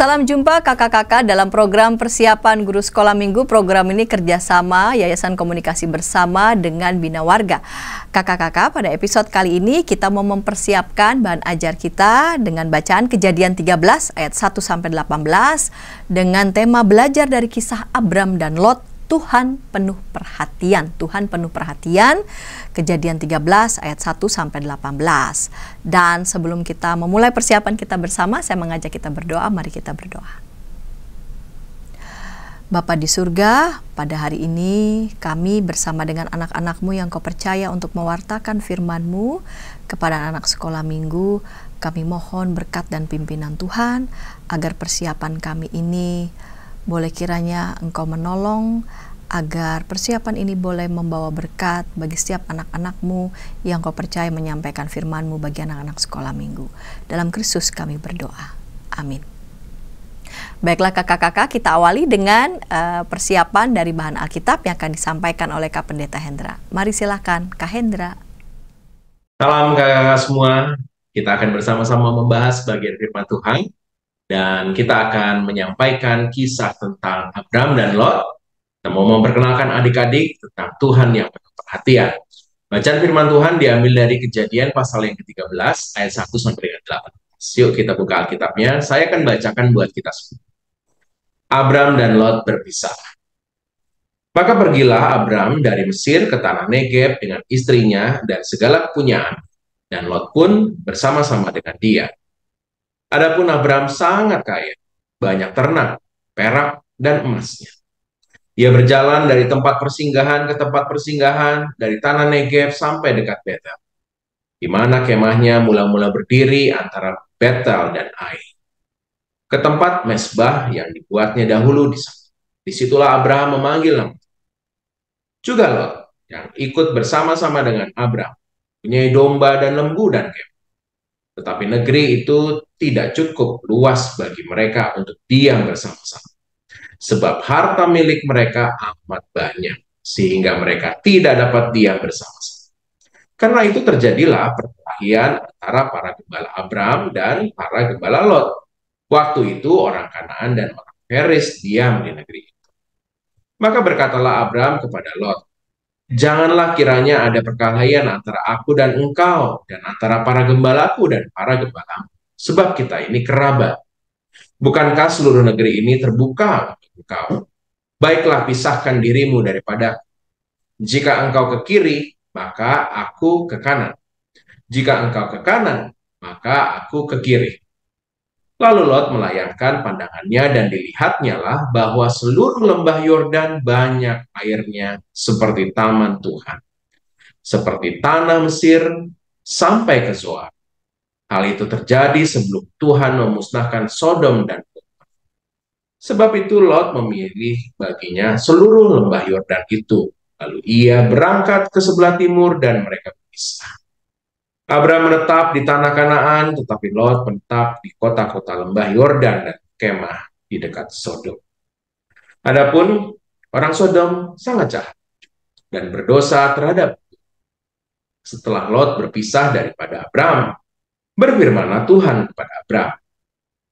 Salam jumpa kakak-kakak dalam program persiapan guru sekolah minggu. Program ini kerjasama Yayasan Komunikasi Bersama dengan Bina Warga. Kakak-kakak, pada episode kali ini kita mau mempersiapkan bahan ajar kita dengan bacaan Kejadian 13 ayat 1-18 dengan tema belajar dari kisah Abram dan Lot. Tuhan penuh perhatian. Tuhan penuh perhatian. Kejadian 13 ayat 1-18. Dan sebelum kita memulai persiapan kita bersama, saya mengajak kita berdoa. Mari kita berdoa. Bapa di surga, pada hari ini kami bersama dengan anak-anak-Mu yang Kau percaya untuk mewartakan firman-Mu kepada anak sekolah minggu. Kami mohon berkat dan pimpinan Tuhan agar persiapan kami ini boleh kiranya Engkau menolong agar persiapan ini boleh membawa berkat bagi setiap anak-anak-Mu yang Kau percaya menyampaikan firman-Mu bagi anak-anak sekolah minggu. Dalam Kristus kami berdoa. Amin. Baiklah kakak-kakak, kita awali dengan persiapan dari bahan Alkitab yang akan disampaikan oleh Kak Pendeta Hendra. Mari silakan Kak Hendra. Salam kakak-kakak semua. Kita akan bersama-sama membahas bagian firman Tuhan. Dan kita akan menyampaikan kisah tentang Abram dan Lot. Kita mau memperkenalkan adik-adik tentang Tuhan yang penuh perhatian. Bacaan firman Tuhan diambil dari Kejadian pasal yang ke-13 ayat 1-8. Yuk kita buka Alkitabnya. Saya akan bacakan buat kita semua. Abram dan Lot berpisah. Maka pergilah Abram dari Mesir ke tanah Negeb dengan istrinya dan segala kepunyaan, dan Lot pun bersama-sama dengan dia. Adapun Abram sangat kaya, banyak ternak, perak, dan emasnya. Ia berjalan dari tempat persinggahan ke tempat persinggahan, dari tanah Negev sampai dekat Betel, di mana kemahnya mula-mula berdiri antara Betel dan Ai, ke tempat mesbah yang dibuatnya dahulu di sana. Disitulah Abraham memanggil nama. Juga Lot, yang ikut bersama-sama dengan Abram, punya domba dan lembu dan kemah. Tetapi negeri itu tidak cukup luas bagi mereka untuk diam bersama-sama. Sebab harta milik mereka amat banyak, sehingga mereka tidak dapat diam bersama-sama. Karena itu terjadilah perkelahian antara para gembala Abram dan para gembala Lot. Waktu itu orang Kanaan dan orang Feris diam di negeri itu. Maka berkatalah Abram kepada Lot, janganlah kiranya ada perkelahian antara aku dan engkau, dan antara para gembalaku dan para gembalamu, sebab kita ini kerabat. Bukankah seluruh negeri ini terbuka untuk engkau? Baiklah, pisahkan dirimu daripada. Jika engkau ke kiri, maka aku ke kanan. Jika engkau ke kanan, maka aku ke kiri. Lalu Lot melayangkan pandangannya dan dilihatnya lah bahwa seluruh lembah Yordan banyak airnya seperti taman Tuhan, seperti tanah Mesir sampai ke Zoar. Hal itu terjadi sebelum Tuhan memusnahkan Sodom dan Gomora. Sebab itu Lot memilih baginya seluruh lembah Yordan itu. Lalu ia berangkat ke sebelah timur dan mereka berpisah. Abram menetap di tanah Kanaan, tetapi Lot menetap di kota-kota lembah Yordan dan kemah di dekat Sodom. Adapun orang Sodom sangat jahat dan berdosa terhadap. Setelah Lot berpisah daripada Abram, berfirmanlah Tuhan kepada Abram,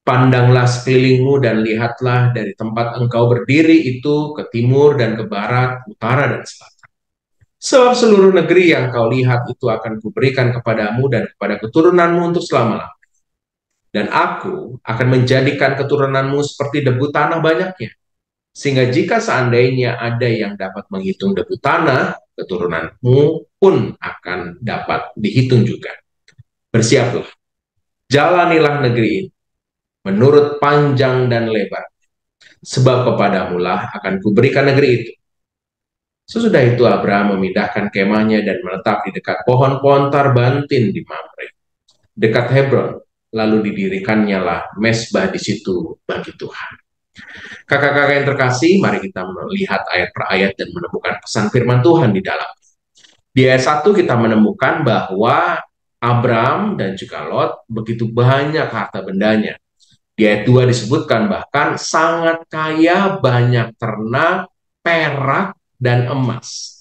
pandanglah sekelilingmu dan lihatlah dari tempat engkau berdiri itu ke timur dan ke barat, utara dan selatan. Sebab seluruh negeri yang kau lihat itu akan kuberikan kepadamu dan kepada keturunanmu untuk selama-lamanya. Dan aku akan menjadikan keturunanmu seperti debu tanah banyaknya. Sehingga jika seandainya ada yang dapat menghitung debu tanah, keturunanmu pun akan dapat dihitung juga. Bersiaplah, jalanilah negeri ini menurut panjang dan lebar, sebab kepadamulah akan kuberikan negeri itu. Sesudah itu Abraham memindahkan kemahnya dan menetap di dekat pohon-pohon tarbantin di Mamre, dekat Hebron. Lalu didirikannya lah mesbah di situ bagi Tuhan. Kakak-kakak yang terkasih, mari kita melihat ayat per ayat dan menemukan pesan firman Tuhan di dalam. Di ayat 1 kita menemukan bahwa Abram dan juga Lot begitu banyak harta bendanya. Di ayat 2 disebutkan bahkan sangat kaya, banyak ternak, perak, dan emas.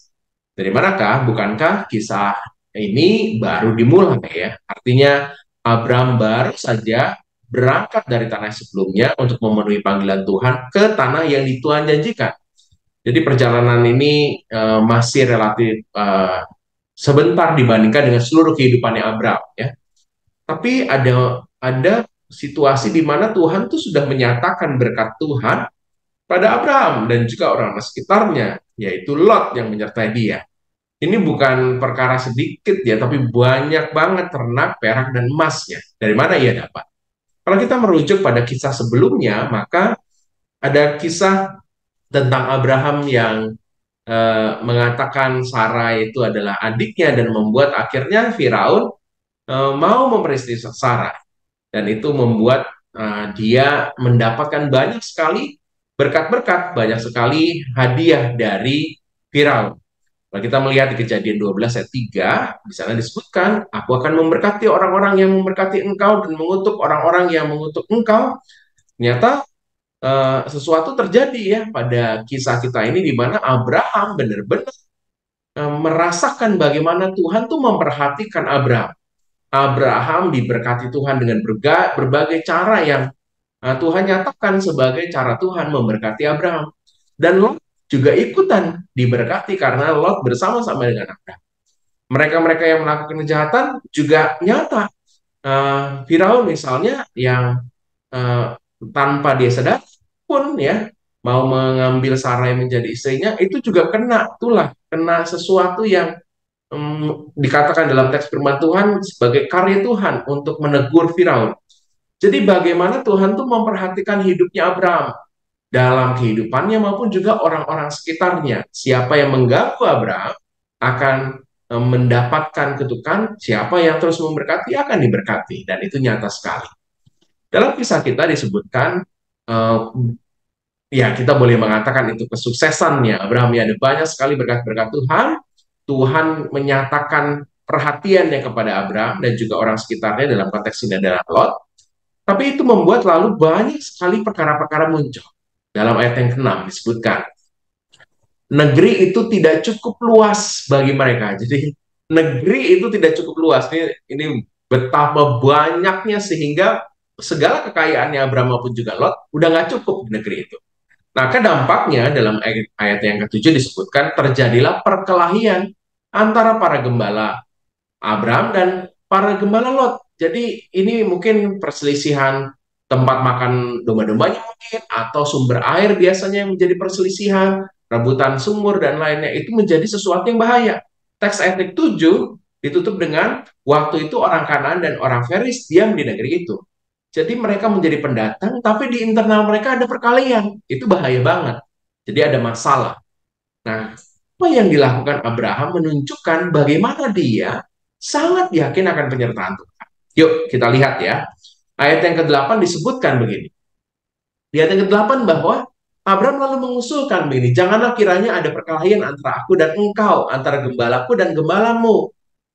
Dari manakah? Bukankah kisah ini baru dimulai ya? Artinya Abram baru saja berangkat dari tanah sebelumnya untuk memenuhi panggilan Tuhan ke tanah yang Tuhan janjikan. Jadi perjalanan ini masih relatif sebentar dibandingkan dengan seluruh kehidupannya Abraham, ya. Tapi ada situasi di mana Tuhan tuh sudah menyatakan berkat Tuhan pada Abraham dan juga orang sekitarnya, yaitu Lot yang menyertai dia. Ini bukan perkara sedikit ya, tapi banyak banget ternak, perak, dan emasnya. Dari mana ia dapat? Kalau kita merujuk pada kisah sebelumnya, maka ada kisah tentang Abraham yang mengatakan Sarah itu adalah adiknya dan membuat akhirnya Firaun mau memeristri Sarah. Dan itu membuat dia mendapatkan banyak sekali berkat-berkat, banyak sekali hadiah dari Firaun. Kalau kita melihat di Kejadian 12 ayat 3, di sana disebutkan, aku akan memberkati orang-orang yang memberkati engkau dan mengutuk orang-orang yang mengutuk engkau. Ternyata sesuatu terjadi ya pada kisah kita ini di mana Abraham benar-benar merasakan bagaimana Tuhan tuh memperhatikan Abraham. Abraham diberkati Tuhan dengan berbagai cara yang Tuhan nyatakan sebagai cara Tuhan memberkati Abraham. Dan Lot juga ikutan diberkati karena Lot bersama-sama dengan Abraham. Mereka-mereka yang melakukan kejahatan juga nyata. Firaun misalnya yang tanpa dia sadar pun ya mau mengambil Sarai menjadi istrinya, itu juga kena sesuatu yang dikatakan dalam teks firman Tuhan sebagai karya Tuhan untuk menegur Firaun. Jadi bagaimana Tuhan tuh memperhatikan hidupnya Abraham dalam kehidupannya maupun juga orang-orang sekitarnya. Siapa yang mengganggu Abraham akan mendapatkan kutukan, siapa yang terus memberkati akan diberkati, dan itu nyata sekali. Dalam kisah kita disebutkan, ya kita boleh mengatakan itu kesuksesannya Abraham, ya, ada banyak sekali berkat-berkat Tuhan. Tuhan menyatakan perhatiannya kepada Abraham dan juga orang sekitarnya, dalam konteks ini adalah Lot. Tapi itu membuat lalu banyak sekali perkara-perkara muncul. Dalam ayat yang ke-6 disebutkan, negeri itu tidak cukup luas bagi mereka. Jadi negeri itu tidak cukup luas. Ini betapa banyaknya sehingga segala kekayaannya Abraham maupun juga Lot udah nggak cukup di negeri itu. Nah, dampaknya dalam ayat yang ke-7 disebutkan terjadilah perkelahian antara para gembala Abraham dan para gembala Lot. Jadi ini mungkin perselisihan tempat makan domba-dombanya mungkin, atau sumber air biasanya yang menjadi perselisihan, rebutan sumur dan lainnya, itu menjadi sesuatu yang bahaya. Teks ayat 7 ditutup dengan, waktu itu orang Kanaan dan orang Feris diam di negeri itu. Jadi mereka menjadi pendatang, tapi di internal mereka ada perkelahian. Itu bahaya banget. Jadi ada masalah. Nah, apa yang dilakukan Abraham menunjukkan bagaimana dia sangat yakin akan penyertaan Tuhan. Yuk, kita lihat ya. Ayat yang ke-8 disebutkan begini. Di ayat yang ke-8 bahwa Abraham lalu mengusulkan begini, janganlah kiranya ada perkelahian antara aku dan engkau, antara gembalaku dan gembalamu.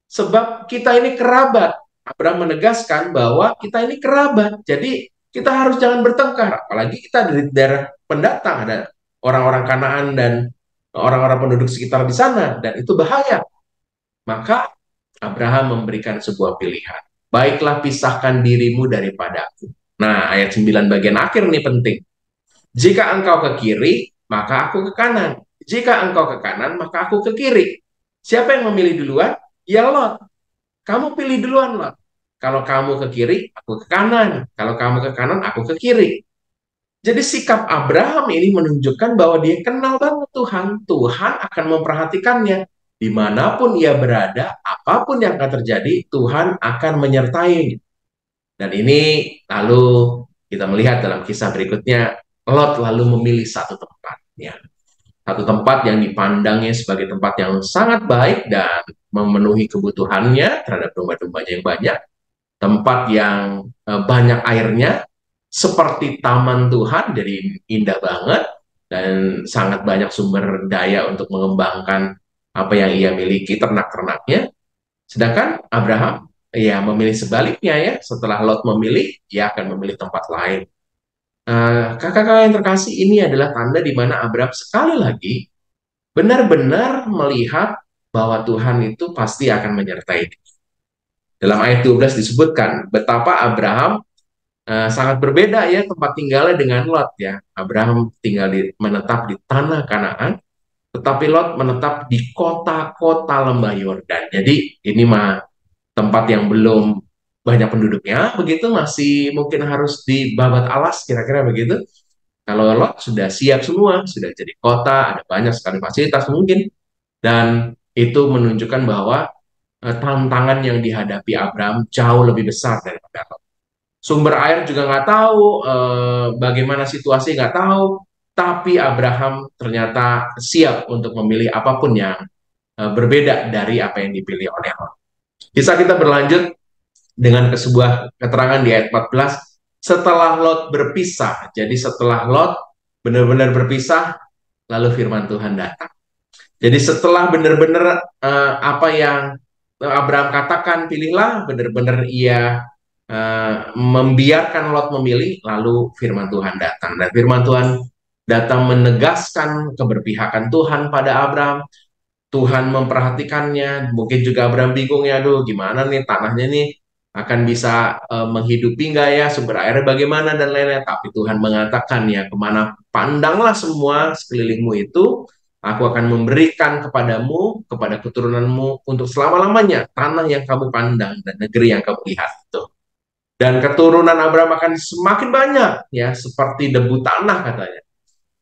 Sebab kita ini kerabat. Abraham menegaskan bahwa kita ini kerabat. Jadi kita harus jangan bertengkar. Apalagi kita dari daerah pendatang, ada orang-orang Kanaan dan orang-orang penduduk sekitar di sana, dan itu bahaya. Maka Abraham memberikan sebuah pilihan. Baiklah, pisahkan dirimu daripadaku. Nah, ayat 9 bagian akhir ini penting. Jika engkau ke kiri, maka aku ke kanan. Jika engkau ke kanan, maka aku ke kiri. Siapa yang memilih duluan? Ya Lot. Kamu pilih duluan, Lot. Kalau kamu ke kiri, aku ke kanan. Kalau kamu ke kanan, aku ke kiri. Jadi sikap Abraham ini menunjukkan bahwa dia kenal banget Tuhan. Tuhan akan memperhatikannya. Dimanapun ia berada, apapun yang akan terjadi, Tuhan akan menyertai. Dan ini lalu kita melihat dalam kisah berikutnya, Lot lalu memilih satu tempat. Ya. Satu tempat yang dipandangnya sebagai tempat yang sangat baik dan memenuhi kebutuhannya terhadap domba-dombanya yang banyak. Tempat yang banyak airnya, seperti taman Tuhan, jadi indah banget, dan sangat banyak sumber daya untuk mengembangkan apa yang ia miliki, ternak-ternaknya. Sedangkan Abraham, ya, memilih sebaliknya ya, setelah Lot memilih, ia akan memilih tempat lain. Kakak-kakak yang terkasih, ini adalah tanda di mana Abraham sekali lagi benar-benar melihat bahwa Tuhan itu pasti akan menyertai dia. Dalam ayat 12 disebutkan betapa Abraham sangat berbeda ya tempat tinggalnya dengan Lot ya. Abraham menetap di tanah Kanaan, tetapi Lot menetap di kota-kota lembah Yordan. Jadi ini mah tempat yang belum banyak penduduknya, begitu masih mungkin harus dibabat alas, kira-kira begitu. Kalau Lot sudah siap semua, sudah jadi kota, ada banyak sekali fasilitas mungkin, dan itu menunjukkan bahwa tantangan yang dihadapi Abraham jauh lebih besar daripada Lot. Sumber air juga nggak tahu, bagaimana situasi nggak tahu, tapi Abraham ternyata siap untuk memilih apapun yang berbeda dari apa yang dipilih oleh Allah. Kisah kita berlanjut dengan sebuah keterangan di ayat 14, setelah Lot berpisah. Jadi setelah Lot benar-benar berpisah, lalu firman Tuhan datang. Jadi setelah benar-benar apa yang Abraham katakan, pilihlah, benar-benar ia membiarkan Lot memilih, lalu firman Tuhan datang. Dan firman Tuhan datang menegaskan keberpihakan Tuhan pada Abraham. Tuhan memperhatikannya, mungkin juga Abraham bingung ya, aduh gimana nih tanahnya nih akan bisa menghidupi nggak ya, sumber airnya bagaimana dan lain-lain. Tapi Tuhan mengatakan ya, kemana pandanglah semua sekelilingmu itu, aku akan memberikan kepadamu, kepada keturunanmu untuk selama-lamanya tanah yang kamu pandang dan negeri yang kamu lihat itu. Dan keturunan Abraham akan semakin banyak ya, seperti debu tanah katanya.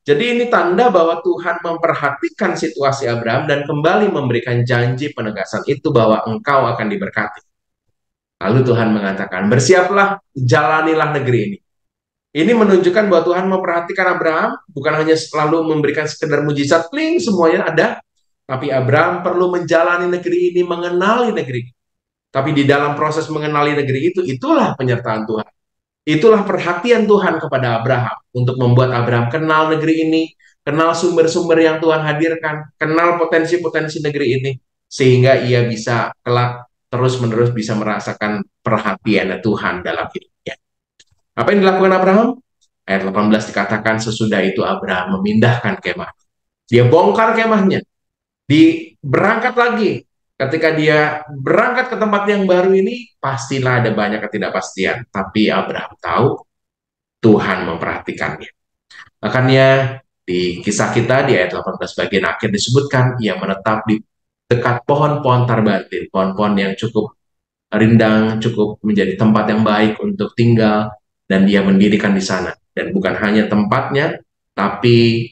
Jadi ini tanda bahwa Tuhan memperhatikan situasi Abraham dan kembali memberikan janji penegasan itu bahwa engkau akan diberkati. Lalu Tuhan mengatakan, bersiaplah, jalanilah negeri ini. Ini menunjukkan bahwa Tuhan memperhatikan Abraham, bukan hanya selalu memberikan sekedar mujizat, kling, semuanya ada. Tapi Abraham perlu menjalani negeri ini, mengenali negeri ini. Tapi di dalam proses mengenali negeri itu, itulah penyertaan Tuhan. Itulah perhatian Tuhan kepada Abraham untuk membuat Abraham kenal negeri ini, kenal sumber-sumber yang Tuhan hadirkan, kenal potensi-potensi negeri ini, sehingga ia bisa kelak terus-menerus bisa merasakan perhatian Tuhan dalam hidupnya. Apa yang dilakukan Abraham? Ayat 18 dikatakan sesudah itu Abraham memindahkan kemah. Dia bongkar kemahnya, berangkat lagi. Ketika dia berangkat ke tempat yang baru ini, pastilah ada banyak ketidakpastian. Tapi Abraham tahu Tuhan memperhatikannya. Makanya di kisah kita di ayat 18 bagian akhir disebutkan, ia menetap di dekat pohon-pohon tarbatin, pohon-pohon yang cukup rindang, cukup menjadi tempat yang baik untuk tinggal, dan dia mendirikan di sana. Dan bukan hanya tempatnya, tapi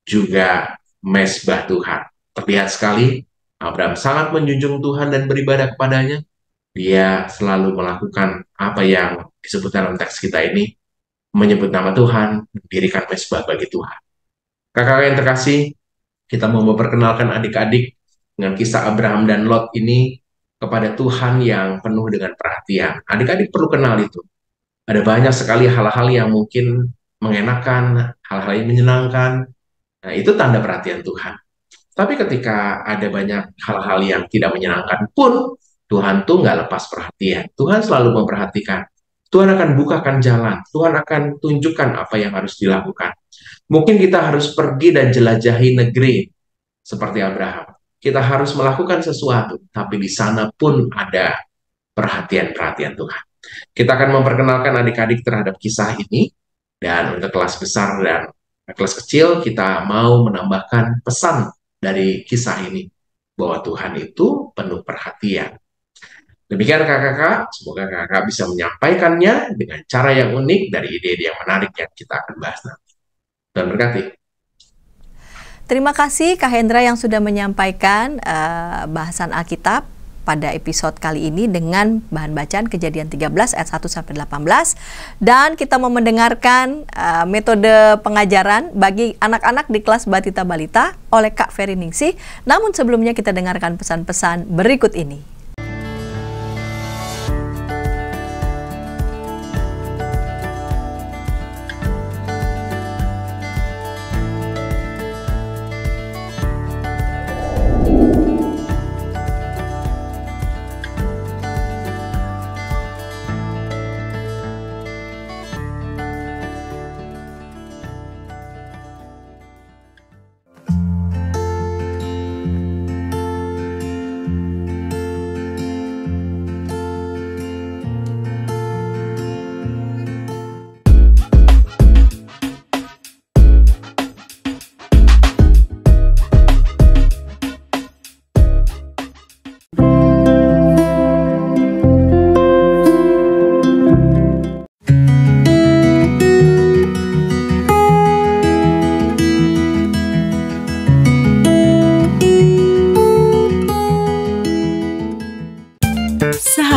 juga mezbah Tuhan. Terlihat sekali Abraham sangat menjunjung Tuhan dan beribadah kepadanya. Dia selalu melakukan apa yang disebutkan dalam teks kita ini, menyebut nama Tuhan, mendirikan mezbah bagi Tuhan. Kakak-kakak yang terkasih, kita mau memperkenalkan adik-adik dengan kisah Abraham dan Lot ini kepada Tuhan yang penuh dengan perhatian. Adik-adik perlu kenal itu. Ada banyak sekali hal-hal yang mungkin mengenakan, hal-hal yang menyenangkan. Nah, itu tanda perhatian Tuhan. Tapi ketika ada banyak hal-hal yang tidak menyenangkan pun, Tuhan tuh nggak lepas perhatian. Tuhan selalu memperhatikan. Tuhan akan bukakan jalan. Tuhan akan tunjukkan apa yang harus dilakukan. Mungkin kita harus pergi dan jelajahi negeri seperti Abraham. Kita harus melakukan sesuatu, tapi di sana pun ada perhatian-perhatian Tuhan. Kita akan memperkenalkan adik-adik terhadap kisah ini, dan untuk kelas besar dan kelas kecil kita mau menambahkan pesan dari kisah ini, bahwa Tuhan itu penuh perhatian. Demikian kakak-kakak, semoga kakak bisa menyampaikannya dengan cara yang unik dari ide-ide yang menarik yang kita akan bahas nanti. Tuhan berkati. Terima kasih Kak Hendra yang sudah menyampaikan bahasan Alkitab pada episode kali ini dengan bahan bacaan Kejadian 13 ayat 1-18, dan kita mau mendengarkan metode pengajaran bagi anak-anak di kelas Batita Balita oleh Kak Ferry Ningsih. Namun sebelumnya kita dengarkan pesan-pesan berikut ini.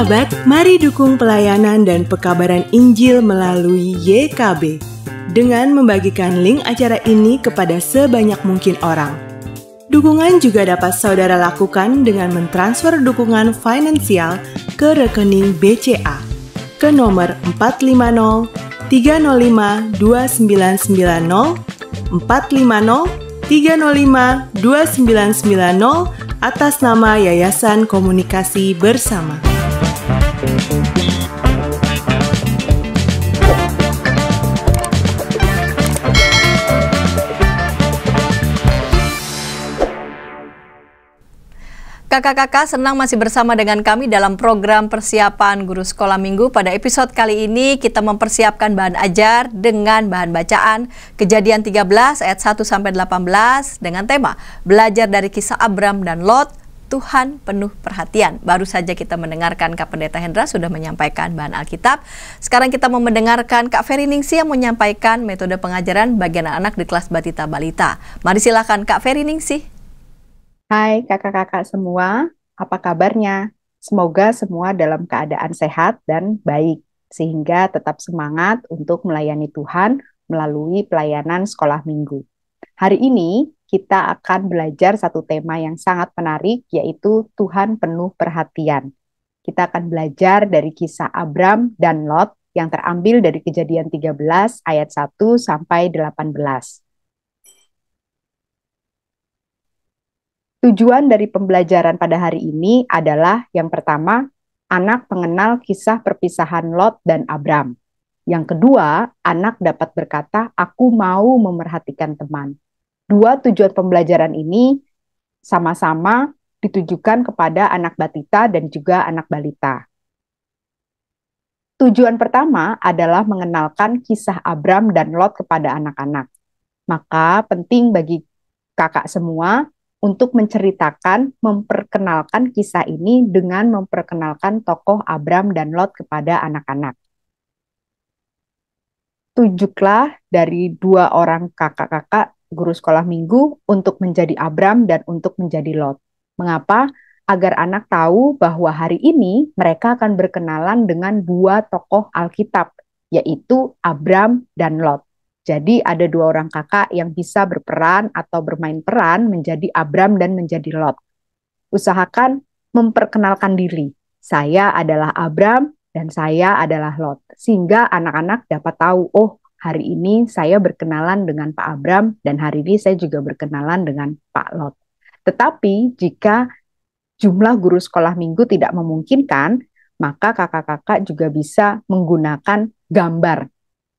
sahabat, mari dukung pelayanan dan pekabaran Injil melalui YKB dengan membagikan link acara ini kepada sebanyak mungkin orang. Dukungan juga dapat saudara lakukan dengan mentransfer dukungan finansial ke rekening BCA ke nomor 450 305 2990 450 305 2990 atas nama Yayasan Komunikasi Bersama. Kakak-kakak senang masih bersama dengan kami dalam program persiapan guru sekolah minggu. Pada episode kali ini kita mempersiapkan bahan ajar dengan bahan bacaan Kejadian 13 ayat 1-18 dengan tema Belajar dari kisah Abram dan Lot, Tuhan penuh perhatian. Baru saja kita mendengarkan Kak Pendeta Hendra sudah menyampaikan bahan Alkitab. Sekarang kita mau mendengarkan Kak Ferry Ningsih yang menyampaikan metode pengajaran bagi anak-anak di kelas Batita Balita. Mari silakan Kak Ferry Ningsih. Hai kakak-kakak semua, apa kabarnya? Semoga semua dalam keadaan sehat dan baik, sehingga tetap semangat untuk melayani Tuhan melalui pelayanan sekolah minggu. Hari ini kita akan belajar satu tema yang sangat menarik, yaitu Tuhan penuh perhatian. Kita akan belajar dari kisah Abram dan Lot yang terambil dari Kejadian 13 ayat 1-18. Tujuan dari pembelajaran pada hari ini adalah yang pertama, anak mengenal kisah perpisahan Lot dan Abram. Yang kedua, anak dapat berkata, aku mau memerhatikan teman. Dua tujuan pembelajaran ini sama-sama ditujukan kepada anak batita dan juga anak balita. Tujuan pertama adalah mengenalkan kisah Abram dan Lot kepada anak-anak. Maka penting bagi kakak semua untuk menceritakan, memperkenalkan kisah ini dengan memperkenalkan tokoh Abram dan Lot kepada anak-anak. Tunjuklah dari dua orang kakak-kakak guru sekolah minggu untuk menjadi Abram dan untuk menjadi Lot. Mengapa? Agar anak tahu bahwa hari ini mereka akan berkenalan dengan dua tokoh Alkitab, yaitu Abram dan Lot. Jadi ada dua orang kakak yang bisa berperan atau bermain peran menjadi Abram dan menjadi Lot. Usahakan memperkenalkan diri. Saya adalah Abram dan saya adalah Lot. Sehingga anak-anak dapat tahu, oh hari ini saya berkenalan dengan Pak Abram dan hari ini saya juga berkenalan dengan Pak Lot. Tetapi jika jumlah guru sekolah minggu tidak memungkinkan, maka kakak-kakak juga bisa menggunakan gambar.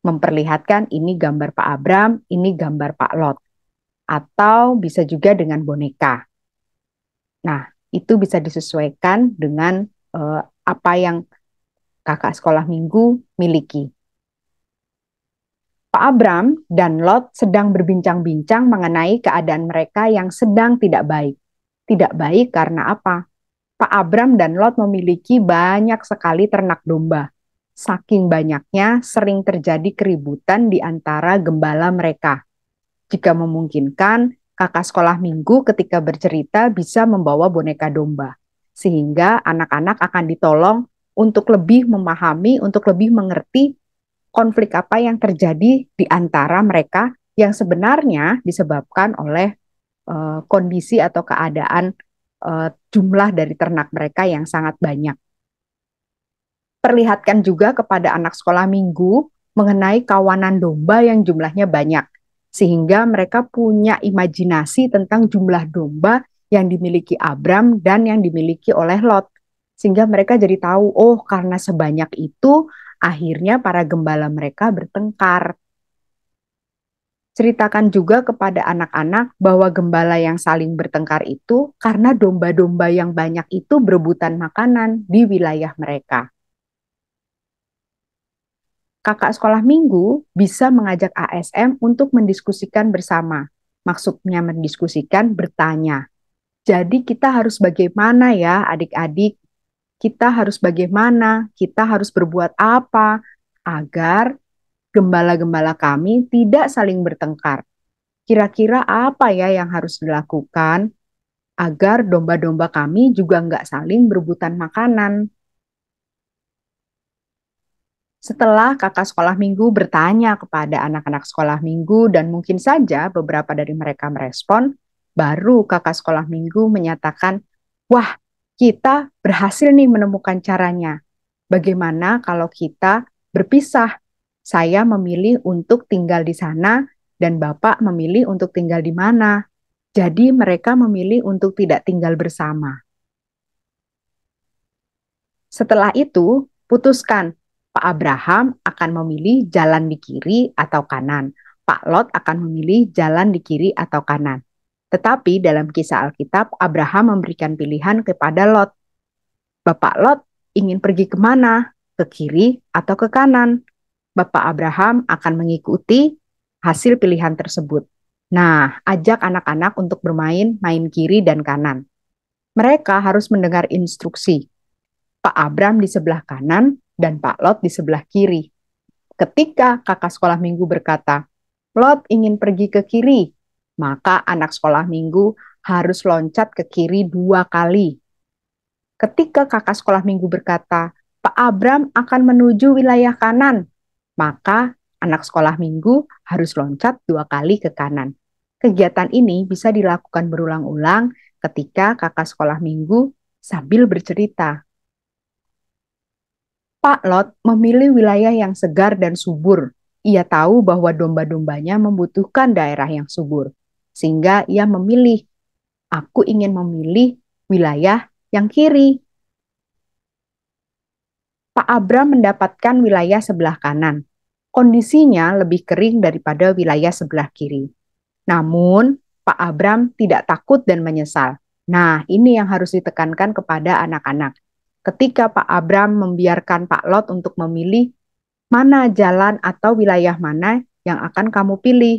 Memperlihatkan ini gambar Pak Abram, ini gambar Pak Lot. Atau bisa juga dengan boneka. Nah, itu bisa disesuaikan dengan apa yang kakak sekolah minggu miliki. Pak Abram dan Lot sedang berbincang-bincang mengenai keadaan mereka yang sedang tidak baik. Tidak baik karena apa? Pak Abram dan Lot memiliki banyak sekali ternak domba. Saking banyaknya, sering terjadi keributan di antara gembala mereka. Jika memungkinkan, kakak sekolah minggu ketika bercerita bisa membawa boneka domba. Sehingga anak-anak akan ditolong untuk lebih memahami, untuk lebih mengerti konflik apa yang terjadi di antara mereka yang sebenarnya disebabkan oleh kondisi atau keadaan jumlah dari ternak mereka yang sangat banyak. Perlihatkan juga kepada anak sekolah minggu mengenai kawanan domba yang jumlahnya banyak. Sehingga mereka punya imajinasi tentang jumlah domba yang dimiliki Abram dan yang dimiliki oleh Lot. Sehingga mereka jadi tahu, oh karena sebanyak itu, akhirnya para gembala mereka bertengkar. Ceritakan juga kepada anak-anak bahwa gembala yang saling bertengkar itu karena domba-domba yang banyak itu berebutan makanan di wilayah mereka. Kakak sekolah minggu bisa mengajak ASM untuk mendiskusikan bersama. Maksudnya mendiskusikan, bertanya. Jadi kita harus bagaimana ya adik-adik? Kita harus bagaimana? Kita harus berbuat apa? Agar gembala-gembala kami tidak saling bertengkar. Kira-kira apa ya yang harus dilakukan? Agar domba-domba kami juga nggak saling berebutan makanan. Setelah kakak sekolah minggu bertanya kepada anak-anak sekolah minggu dan mungkin saja beberapa dari mereka merespon, baru kakak sekolah minggu menyatakan, "Wah, kita berhasil nih menemukan caranya. Bagaimana kalau kita berpisah? Saya memilih untuk tinggal di sana dan Bapak memilih untuk tinggal di mana." Jadi mereka memilih untuk tidak tinggal bersama. Setelah itu, putuskan Pak Abraham akan memilih jalan di kiri atau kanan. Pak Lot akan memilih jalan di kiri atau kanan. Tetapi dalam kisah Alkitab, Abraham memberikan pilihan kepada Lot. Bapak Lot ingin pergi kemana? Ke kiri atau ke kanan? Bapak Abraham akan mengikuti hasil pilihan tersebut. Nah, ajak anak-anak untuk bermain main kiri dan kanan. Mereka harus mendengar instruksi. Pak Abram di sebelah kanan dan Pak Lot di sebelah kiri. Ketika kakak sekolah minggu berkata, "Lot ingin pergi ke kiri," maka anak sekolah minggu harus loncat ke kiri 2 kali. Ketika kakak sekolah minggu berkata, "Pak Abram akan menuju wilayah kanan," maka anak sekolah minggu harus loncat 2 kali ke kanan. Kegiatan ini bisa dilakukan berulang-ulang ketika kakak sekolah minggu sambil bercerita. Pak Lot memilih wilayah yang segar dan subur. Ia tahu bahwa domba-dombanya membutuhkan daerah yang subur. Sehingga ia memilih, "Aku ingin memilih wilayah yang kiri." Pak Abram mendapatkan wilayah sebelah kanan. Kondisinya lebih kering daripada wilayah sebelah kiri. Namun, Pak Abram tidak takut dan menyesal. Nah, ini yang harus ditekankan kepada anak-anak. Ketika Pak Abram membiarkan Pak Lot untuk memilih mana jalan atau wilayah mana yang akan kamu pilih,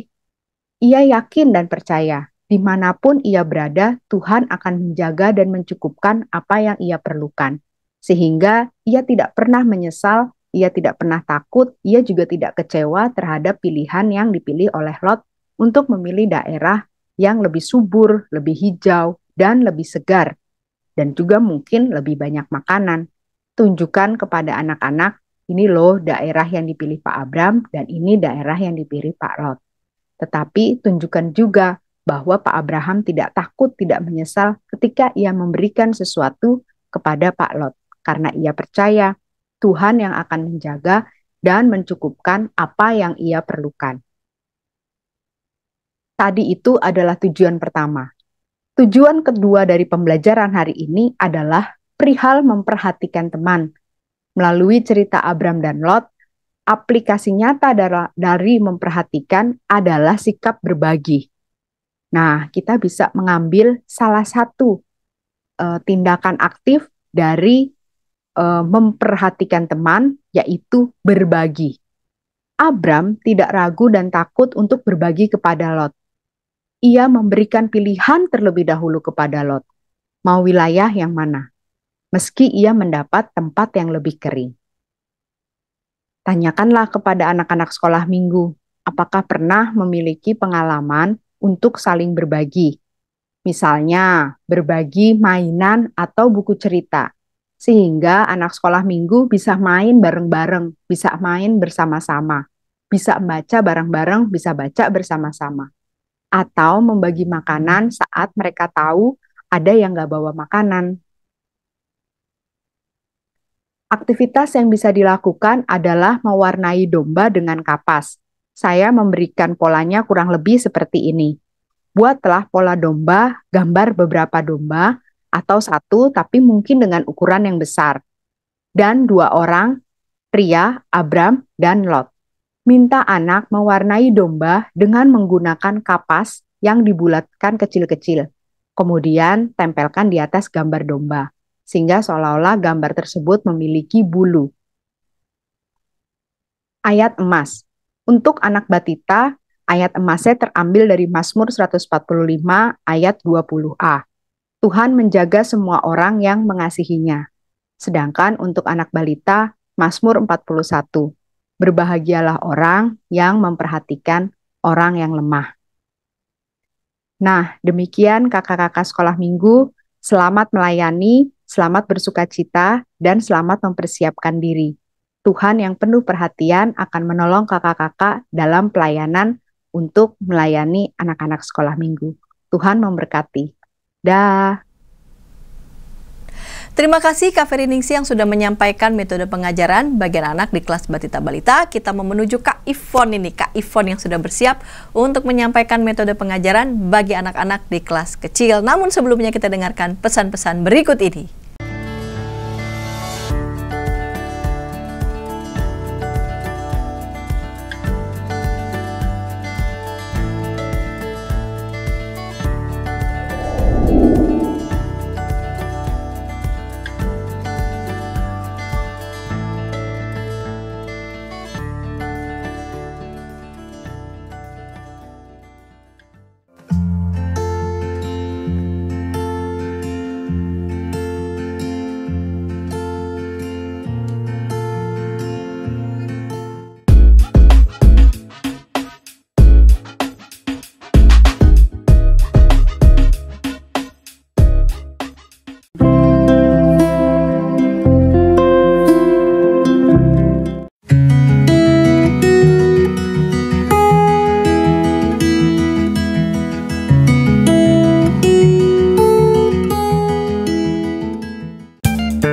ia yakin dan percaya dimanapun ia berada, Tuhan akan menjaga dan mencukupkan apa yang ia perlukan. Sehingga ia tidak pernah menyesal, ia tidak pernah takut, ia juga tidak kecewa terhadap pilihan yang dipilih oleh Lot untuk memilih daerah yang lebih subur, lebih hijau, dan lebih segar. Dan juga mungkin lebih banyak makanan. Tunjukkan kepada anak-anak, ini loh daerah yang dipilih Pak Abram dan ini daerah yang dipilih Pak Lot. Tetapi tunjukkan juga bahwa Pak Abraham tidak takut, tidak menyesal ketika ia memberikan sesuatu kepada Pak Lot. Karena ia percaya Tuhan yang akan menjaga dan mencukupkan apa yang ia perlukan. Tadi itu adalah tujuan pertama. Tujuan kedua dari pembelajaran hari ini adalah perihal memperhatikan teman. Melalui cerita Abram dan Lot, aplikasi nyata dari memperhatikan adalah sikap berbagi. Nah, kita bisa mengambil salah satu tindakan aktif dari memperhatikan teman, yaitu berbagi. Abram tidak ragu dan takut untuk berbagi kepada Lot. Ia memberikan pilihan terlebih dahulu kepada Lot. Mau wilayah yang mana? Meski ia mendapat tempat yang lebih kering. Tanyakanlah kepada anak-anak sekolah minggu, apakah pernah memiliki pengalaman untuk saling berbagi. Misalnya, berbagi mainan atau buku cerita. Sehingga anak sekolah minggu bisa main bareng-bareng, bisa main bersama-sama. Bisa baca bareng-bareng, bisa baca bersama-sama. Atau membagi makanan saat mereka tahu ada yang nggak bawa makanan. Aktivitas yang bisa dilakukan adalah mewarnai domba dengan kapas. Saya memberikan polanya kurang lebih seperti ini. Buatlah pola domba, gambar beberapa domba, atau satu tapi mungkin dengan ukuran yang besar. Dan 2 orang, pria, Abram, dan Lot. Minta anak mewarnai domba dengan menggunakan kapas yang dibulatkan kecil-kecil. Kemudian tempelkan di atas gambar domba, sehingga seolah-olah gambar tersebut memiliki bulu. Ayat emas. Untuk anak batita, ayat emasnya terambil dari Mazmur 145 ayat 20a. Tuhan menjaga semua orang yang mengasihinya. Sedangkan untuk anak balita, Mazmur 41. Berbahagialah orang yang memperhatikan orang yang lemah. Nah, demikian kakak-kakak sekolah minggu. Selamat melayani, selamat bersuka cita, dan selamat mempersiapkan diri. Tuhan yang penuh perhatian akan menolong kakak-kakak dalam pelayanan untuk melayani anak-anak sekolah minggu. Tuhan memberkati. Dah. Terima kasih Kak Ferry Ningsi yang sudah menyampaikan metode pengajaran bagian anak di kelas Batita Balita. Kita mau menuju Kak Ivon ini, Kak Ivon yang sudah bersiap untuk menyampaikan metode pengajaran bagi anak-anak di kelas kecil. Namun sebelumnya kita dengarkan pesan-pesan berikut ini.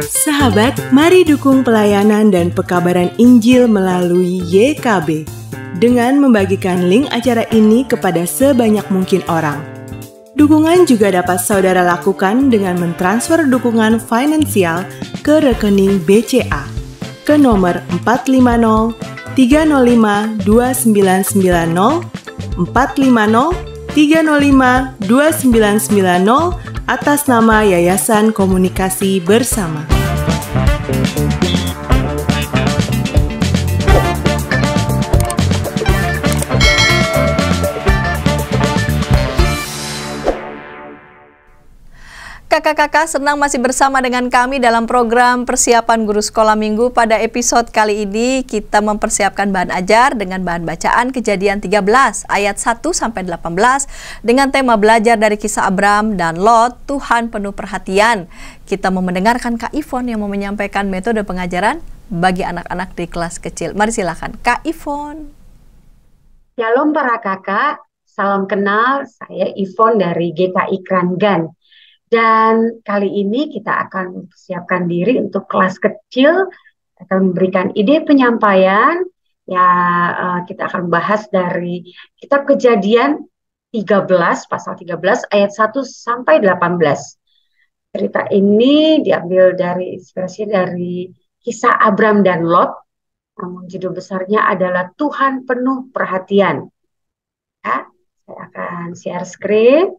Sahabat, mari dukung pelayanan dan pekabaran Injil melalui YKB dengan membagikan link acara ini kepada sebanyak mungkin orang. Dukungan juga dapat saudara lakukan dengan mentransfer dukungan finansial ke rekening BCA ke nomor 450 305 2990 450 305 2990 atas nama Yayasan Komunikasi Bersama. Kakak-kakak senang masih bersama dengan kami dalam program persiapan guru sekolah minggu. Pada episode kali ini kita mempersiapkan bahan ajar dengan bahan bacaan Kejadian 13 ayat 1-18 dengan tema belajar dari kisah Abram dan Lot, Tuhan penuh perhatian. Kita mau mendengarkan Kak Ivon yang mau menyampaikan metode pengajaran bagi anak-anak di kelas kecil. Mari silakan Kak Ivon. Shalom para kakak, salam kenal, saya Ivon dari GKI Krangan. Dan kali ini kita akan mempersiapkan diri untuk kelas kecil, akan memberikan ide penyampaian. Ya, kita akan bahas dari kitab Kejadian 13, pasal 13 ayat 1-18. Cerita ini diambil dari inspirasi dari kisah Abram dan Lot. Namun judul besarnya adalah Tuhan penuh perhatian. Ya, saya akan share screen.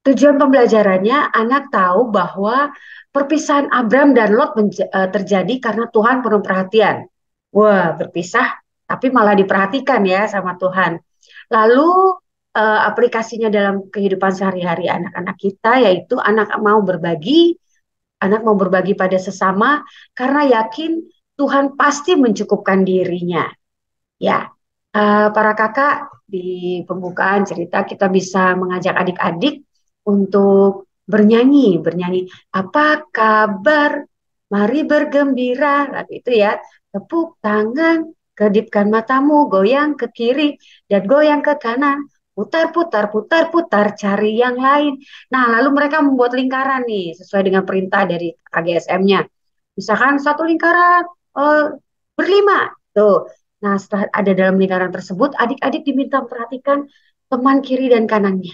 Tujuan pembelajarannya, anak tahu bahwa perpisahan Abram dan Lot terjadi karena Tuhan penuh perhatian. Wah, berpisah, tapi malah diperhatikan ya sama Tuhan. Lalu aplikasinya dalam kehidupan sehari-hari anak-anak kita, yaitu anak mau berbagi pada sesama, karena yakin Tuhan pasti mencukupkan dirinya. Ya, para kakak, di pembukaan cerita kita bisa mengajak adik-adik untuk bernyanyi. Apa kabar? Mari bergembira. Lagu itu ya. Tepuk tangan, kedipkan matamu, goyang ke kiri dan goyang ke kanan. Putar, cari yang lain. Nah, lalu mereka membuat lingkaran nih, sesuai dengan perintah dari KGSM-nya. Misalkan satu lingkaran berlima. Tuh. Nah, setelah ada dalam lingkaran tersebut, adik-adik diminta memperhatikan teman kiri dan kanannya.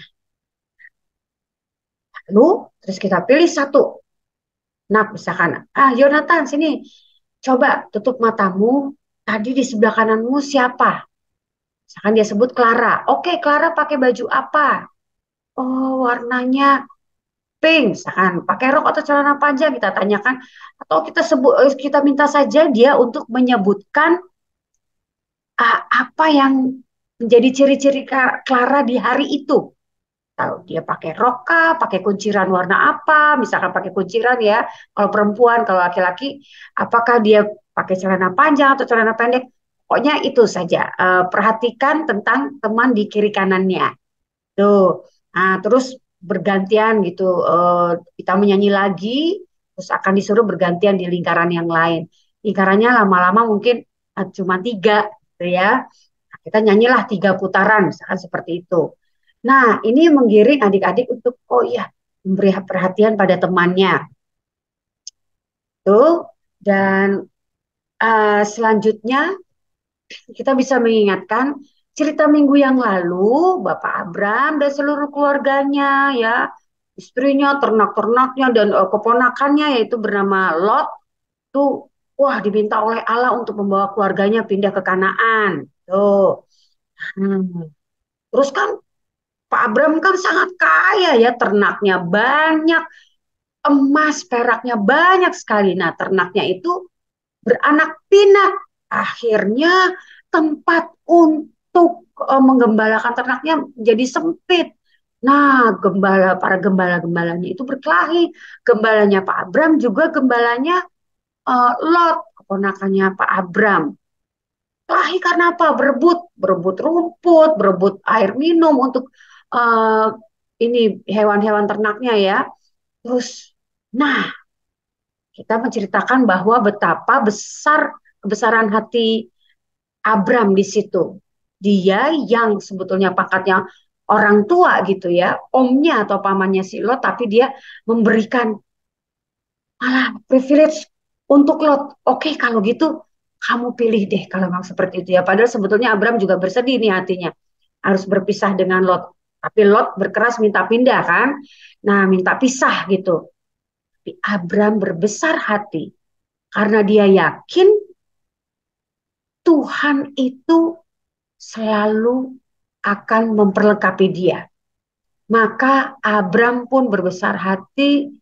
Lalu, terus kita pilih satu. Nah, misalkan, Yonatan, sini. Coba tutup matamu. Tadi di sebelah kananmu siapa? Misalkan dia sebut Clara. Oke, Clara pakai baju apa? Oh, warnanya pink. Misalkan, pakai rok atau celana panjang, kita tanyakan. Atau kita minta saja dia untuk menyebutkan apa yang menjadi ciri-ciri Clara di hari itu. Tahu dia pakai rok kah, pakai kunciran warna apa, misalkan pakai kunciran ya, kalau perempuan, kalau laki-laki, apakah dia pakai celana panjang atau celana pendek, pokoknya itu saja. Perhatikan tentang teman di kiri kanannya. Tuh. Nah, terus bergantian gitu, kita menyanyi lagi, terus akan disuruh bergantian di lingkaran yang lain. Lingkarannya lama-lama mungkin cuma tiga, gitu ya. Nah, kita nyanyilah 3 putaran, misalkan seperti itu. Nah, ini menggiring adik-adik untuk, oh iya, memberi perhatian pada temannya. Tuh, dan selanjutnya kita bisa mengingatkan cerita minggu yang lalu, Bapak Abram dan seluruh keluarganya, ya, istrinya, ternak-ternaknya, dan keponakannya, yaitu bernama Lot, tuh, wah, diminta oleh Allah untuk membawa keluarganya pindah ke Kanaan. Tuh. Hmm. Terus kan Pak Abram kan sangat kaya ya, ternaknya banyak, emas, peraknya banyak sekali. Nah, ternaknya itu beranak pinak. Akhirnya tempat untuk menggembalakan ternaknya jadi sempit. Nah, para gembala-gembalanya itu berkelahi. Gembalanya Pak Abram juga gembalanya Lot, keponakannya Pak Abram. Kelahi karena apa? Berebut rumput, berebut air minum untuk uh, ini hewan-hewan ternaknya ya. Terus, nah, kita menceritakan bahwa betapa kebesaran hati Abram di situ. Dia yang sebetulnya pangkatnya orang tua gitu ya, omnya atau pamannya si Lot, tapi dia memberikan malah privilege untuk Lot. Oke, kalau gitu kamu pilih deh kalau memang seperti itu ya. Padahal sebetulnya Abram juga bersedih nih hatinya. Harus berpisah dengan Lot. Tapi Lot berkeras minta pindah kan. Nah, minta pisah gitu. Tapi Abram berbesar hati karena dia yakin Tuhan itu selalu akan memperlengkapi dia. Maka Abram pun berbesar hati,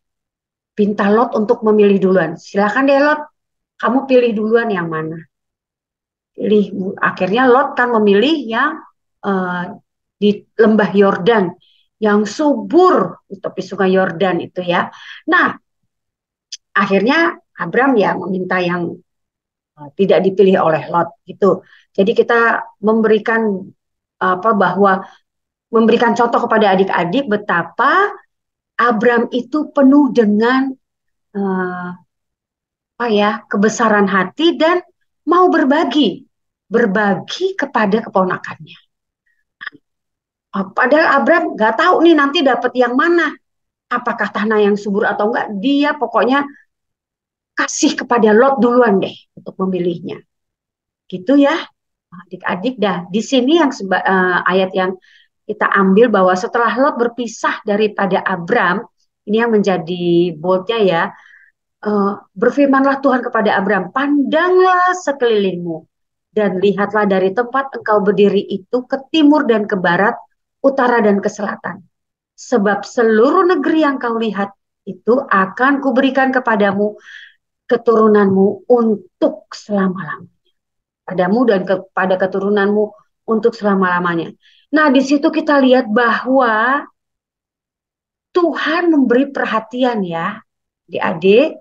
minta Lot untuk memilih duluan. Silakan deh Lot, kamu pilih duluan yang mana. Akhirnya Lot kan memilih yang di lembah Yordan, yang subur di tepi sungai Yordan itu ya. Nah, akhirnya Abram ya meminta yang tidak dipilih oleh Lot gitu. Jadi kita memberikan bahwa memberikan contoh kepada adik-adik betapa Abram itu penuh dengan uh, kebesaran hati dan mau berbagi kepada keponakannya. Padahal Abram nggak tahu nih nanti dapat yang mana, apakah tanah yang subur atau enggak. Dia pokoknya kasih kepada Lot duluan deh untuk memilihnya. Gitu ya, adik-adik dah. Di sini yang ayat yang kita ambil bahwa setelah Lot berpisah daripada Abram, ini yang menjadi boldnya ya, berfirmanlah Tuhan kepada Abram, pandanglah sekelilingmu dan lihatlah dari tempat engkau berdiri itu ke timur dan ke barat, utara dan ke selatan. Sebab seluruh negeri yang kau lihat itu akan kuberikan kepadamu, keturunanmu untuk selama-lamanya. Padamu dan kepada keturunanmu untuk selama-lamanya. Nah, di situ kita lihat bahwa Tuhan memberi perhatian ya, adik-adik.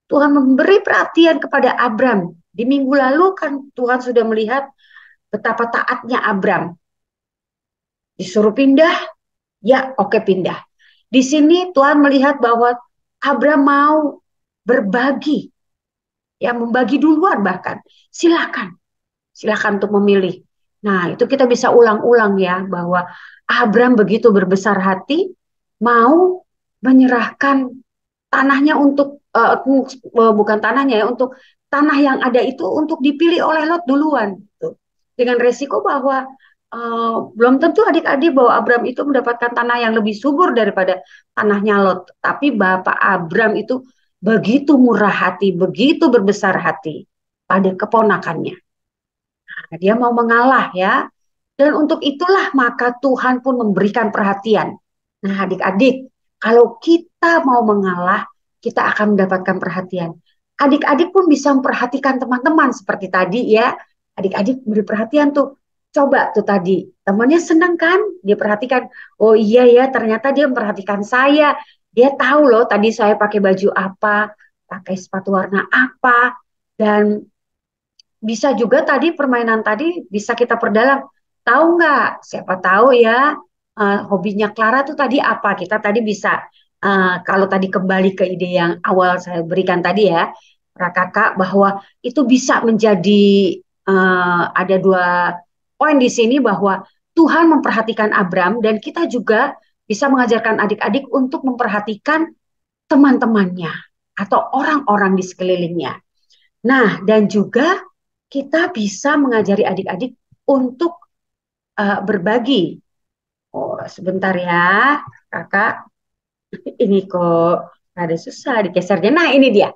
Tuhan memberi perhatian kepada Abram. Di minggu lalu kan Tuhan sudah melihat betapa taatnya Abram. Disuruh pindah, ya oke pindah. Di sini Tuhan melihat bahwa Abram mau berbagi, ya membagi duluan bahkan. Silakan untuk memilih. Nah, itu kita bisa ulang-ulang ya, bahwa Abram begitu berbesar hati, mau menyerahkan tanahnya untuk, bukan tanahnya ya, untuk tanah yang ada itu untuk dipilih oleh Lot duluan. Gitu. Dengan resiko bahwa belum tentu adik-adik bahwa Abram itu mendapatkan tanah yang lebih subur daripada tanahnya Lot. Tapi Bapak Abram itu begitu murah hati, begitu berbesar hati pada keponakannya. Nah, dia mau mengalah ya. Dan untuk itulah maka Tuhan pun memberikan perhatian. Nah, adik-adik, kalau kita mau mengalah, kita akan mendapatkan perhatian. Adik-adik pun bisa memperhatikan teman-teman seperti tadi ya. Adik-adik beri perhatian tuh. Coba tuh tadi, temannya senang kan? Dia perhatikan, oh iya ya ternyata dia memperhatikan saya. Dia tahu loh tadi saya pakai baju apa, pakai sepatu warna apa. Dan bisa juga tadi permainan tadi bisa kita perdalam. Tahu nggak? Siapa tahu ya hobinya Clara tuh tadi apa? Kita tadi bisa, kalau tadi kembali ke ide yang awal saya berikan tadi ya, para kakak, bahwa itu bisa menjadi, ada dua poin di sini bahwa Tuhan memperhatikan Abram dan kita juga bisa mengajarkan adik-adik untuk memperhatikan teman-temannya atau orang-orang di sekelilingnya. Nah, dan juga kita bisa mengajari adik-adik untuk berbagi. Oh, sebentar ya, kakak. Ini kok ada susah digesernya. Nah, ini dia.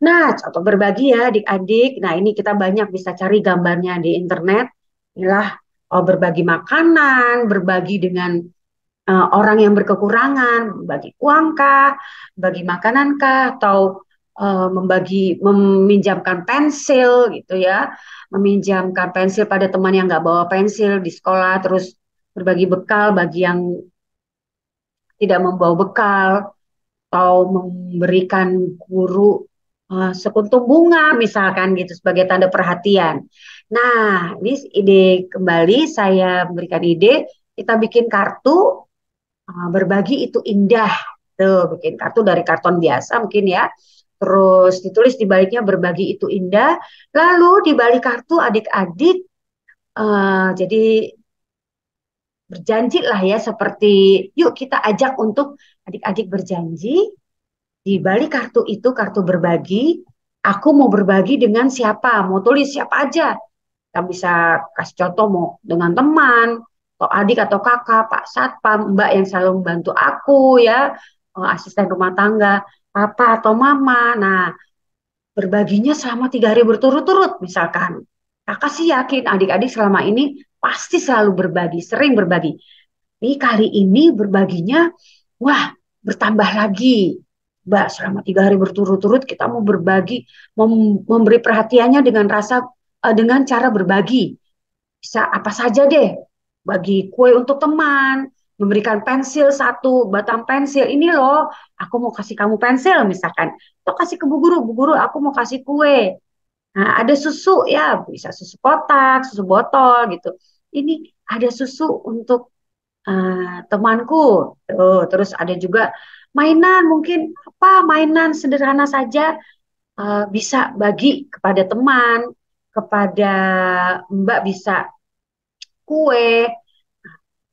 Nah, contoh berbagi ya adik-adik. Nah, ini kita banyak bisa cari gambarnya di internet. Inilah, berbagi makanan, berbagi dengan orang yang berkekurangan, berbagi uang kah, bagi makanan kah, atau meminjamkan pensil gitu ya, meminjamkan pensil pada teman yang nggak bawa pensil di sekolah, terus berbagi bekal bagi yang tidak membawa bekal, atau memberikan guru sekuntum bunga misalkan gitu sebagai tanda perhatian. Nah, ini ide kembali saya berikan ide, kita bikin kartu. Berbagi itu indah. Tuh, bikin kartu dari karton biasa mungkin ya. Terus ditulis di baliknya berbagi itu indah. Lalu di balik kartu adik-adik, jadi berjanji lah ya, seperti yuk kita ajak untuk adik-adik berjanji di balik kartu itu, kartu berbagi, aku mau berbagi dengan siapa, mau tulis siapa aja. Kita bisa kasih contoh mau dengan teman, atau adik atau kakak, Pak Satpam, Mbak yang selalu membantu aku ya, asisten rumah tangga, papa atau mama. Nah, berbaginya selama 3 hari berturut-turut misalkan. Kakak sih yakin adik-adik selama ini pasti selalu berbagi, sering berbagi. Ini kali ini berbaginya, wah, bertambah lagi. Mbak, selama 3 hari berturut-turut kita mau berbagi, memberi perhatiannya dengan dengan cara berbagi. Bisa apa saja deh, bagi kue untuk teman, memberikan pensil satu, batang pensil, ini loh, aku mau kasih kamu pensil misalkan, atau kasih ke bu guru aku mau kasih kue. Nah, ada susu ya, bisa susu kotak, susu botol gitu. Ini ada susu untuk temanku. Tuh, terus ada juga mainan, mungkin apa mainan sederhana saja, bisa bagi kepada teman, kepada Mbak bisa kue,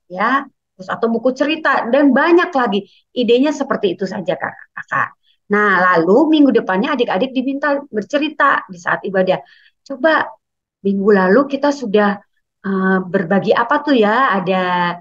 ya, terus atau buku cerita dan banyak lagi. Idenya seperti itu saja kakak. Nah, lalu minggu depannya adik-adik diminta bercerita di saat ibadah. Coba minggu lalu kita sudah berbagi apa tuh ya? Ada